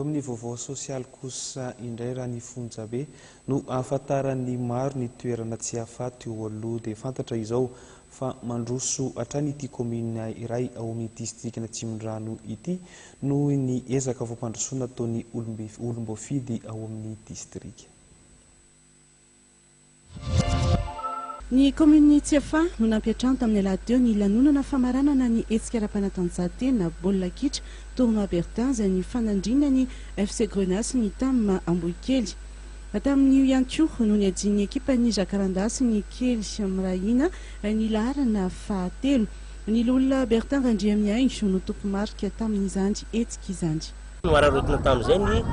Amin'ny vaovao sosialy kosa indray raha ny Fonjabe no ahafantaran'ny maro ny toerana tsy ahafaty eo aloha dia fantatra izao fa mandroso hatrany ity komina iray ao amin'ny distriktina Tsimondrano ity noho ny ezaka fampandrosoana ataon'ny olom-boafidy ao amin'ny distrika. Ny komini Tsiafa no nampiatrano tamin'ny alahateo ny lanonana famaranana ny hetsika ara-panatanjahantena baolina kitra tournoi Bertin izay ny fanandrina ny FC Grenas ny Tam Ambohikely. Tamin'io ihany koa no niajin'ny ekipa ny Jacarandasy ny kely Mirahina ny laharana fahatelo. Ny Lolona Bertin Randriamiaingo no tompo marika tamin'izany hetsika izany. Ararotina tamin'izay ny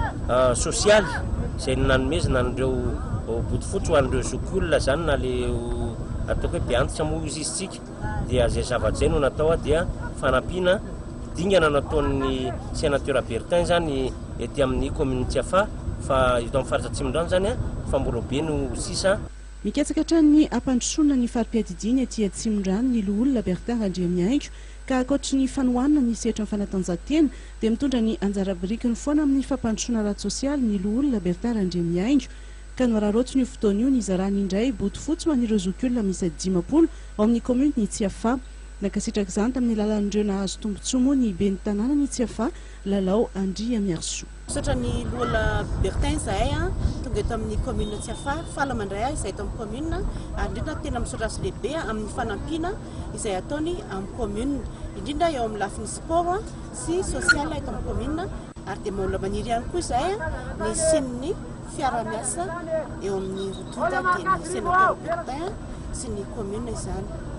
sosialy izay nanomezina an'ireo botifotsy ho an'ireo zokiolona zany na le ataoko hoe beantitra moa izy isika dia zay zavatra zay no natao dia fanampiana dingana nataon'ny sénateur Bertin zany ety amin'ny commune Tsiafa fa ito amin'ny faritra Tsimondrano zany fa mbola be no sisa. Miketsaka hatrany ampandrosoana ny fari-piadidiana ety Tsimondrano ny Lolona Bertin Randriamiaingo ka ankoatra ny fanohanana ny sehatra amin'ny fanatanjahantena dia mitondra ny anjara birikiny foana amin'ny fampandrosoana ratsy sosialy ny Lolona Bertin Randriamiaingo ka norarotsy ny fotoana io ny zarany indray botifotsy ho an'ireo zokiolona misy 10 ao amin'ny commune ny Tsiafa. Nakasitraka izany tamin'ny lalan'ireo nahazo tombontsoa moa ny ben'ny tanàna ny Tsiafa Lalao Andriamiarso. Misaotra ny Lolona Bertin zahay tonga eto amin'ny commune Tsiafa fala mandray izay eto amin'ny commune ary indrindra tena misaotra azy lehibe amin'ny fanampiana izay ataony amin'ny commune indrindra eo amin'ny lafiny sport sy social eto amin'ny commune ary dia mbola maniry ihany koa izay ny sin'ny fiara-miasa eo amin'ny rotonda dia ny sénateur Bertin sy ny commune izany.